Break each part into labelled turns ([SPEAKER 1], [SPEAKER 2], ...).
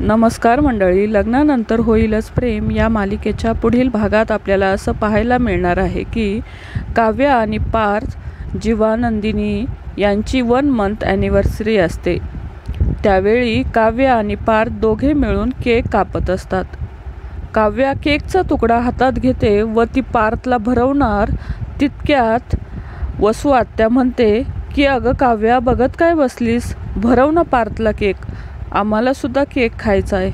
[SPEAKER 1] नमस्कार मंडळी, लग्नानंतर होईलच प्रेम या मालिकेच्या पुढील भागात आपल्याला असं पाहायला मिळणार आहे की काव्य आणि पार्थ, जीवा, नंदिनी यांची 1 मंथ ॲनिव्हर्सरी असते। त्यावेळी काव्य आणि पार्थ दोघे मिळून केक कापत असतात। काव्य केकचा तुकडा हातात घेते व ती पार्थला भरवणार तितक्यात वसू आत्या म्हणते की अगं काव्या, बघत काय बसलीस, भरव ना पार्थला केक, आम्हाला सुद्धा केक खायचा आहे।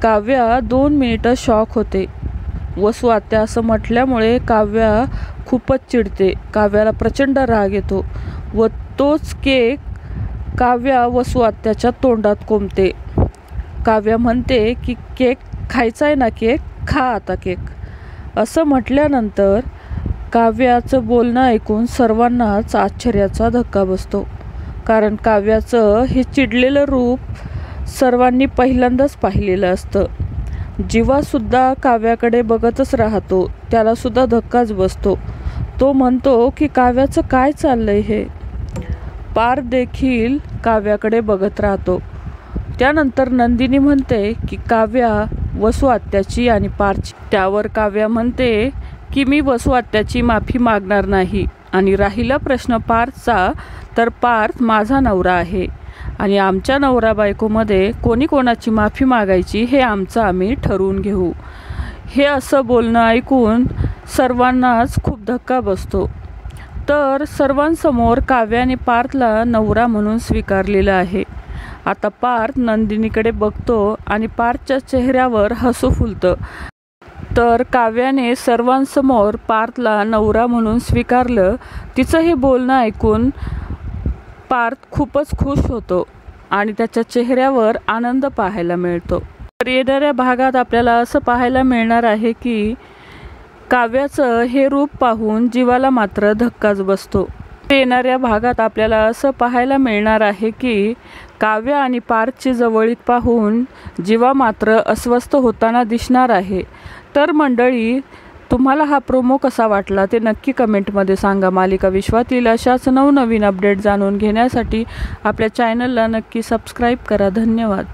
[SPEAKER 1] काव्या 2 मिनिटं शॉक होते। वसू आत्या असं म्हटल्यामुळे काव्या खूपच चिडते। काव्याला प्रचंड राग येतो व तोच केक काव्या वसू आत्याच्या तोंडात कोंबते। काव्या म्हणते की केक खायचा आहे ना, केक खा आता केक। असं म्हटल्यानंतर काव्याचं बोलणं ऐकून सर्वांनाच आश्चर्याचा धक्का बसतो, कारण काव्याचं हे चिडलेलं रूप सर्वांनी पहिल्यांदाच पाहिलेलं असतं। जीवासुद्धा काव्याकडे बघतच राहतो, त्यालासुद्धा धक्काच बसतो। तो म्हणतो की काव्याचं काय चाललंय हे। पार्थ देखील काव्याकडे बघत राहतो। त्यानंतर नंदिनी म्हणते की काव्या वसू आत्याची आणि पार्थची। त्यावर काव्या म्हणते की मी वसू आत्याची माफी मागणार नाही, आणि राहिला प्रश्न पार्थचा, तर पार्थ माझा नवरा आहे आणि आमच्या नवरा बायकोमध्ये कोणी कोणाची माफी मागायची हे आमचं आम्ही ठरवून घेऊ। हे असं बोलणं ऐकून सर्वांनाच खूप धक्का बसतो। तर सर्वांसमोर काव्याने पार्थला नवरा म्हणून स्वीकारलेलं आहे। आता पार्थ नंदिनीकडे बघतो आणि पार्थच्या चेहऱ्यावर हसू फुलतं। तर काव्याने सर्वांसमोर पार्थला नवरा म्हणून स्वीकारलं। तिचं हे बोलणं ऐकून पार्थ खूपच खुश होतो आणि त्याच्या चेहऱ्यावर आनंद पाहायला मिळतो। तर येणाऱ्या भागात आपल्याला असं पाहायला मिळणार आहे की काव्याचं हे रूप पाहून जीवाला मात्र धक्काच बसतो। येणाऱ्या भागात आपल्याला असं पाहायला मिळणार आहे की काव्य आणि पार्थची जवळीक पाहून जीवा मात्र अस्वस्थ होताना दिसणार आहे। तर मंडळी, तुम्हाला हा प्रोमो कसा वाटला ते नक्की कमेंटमध्ये सांगा। मालिका विश्वातील अशाच नवनवीन अपडेट जाणून घेण्यासाठी आपल्या चॅनलला नक्की सबस्क्राईब करा। धन्यवाद।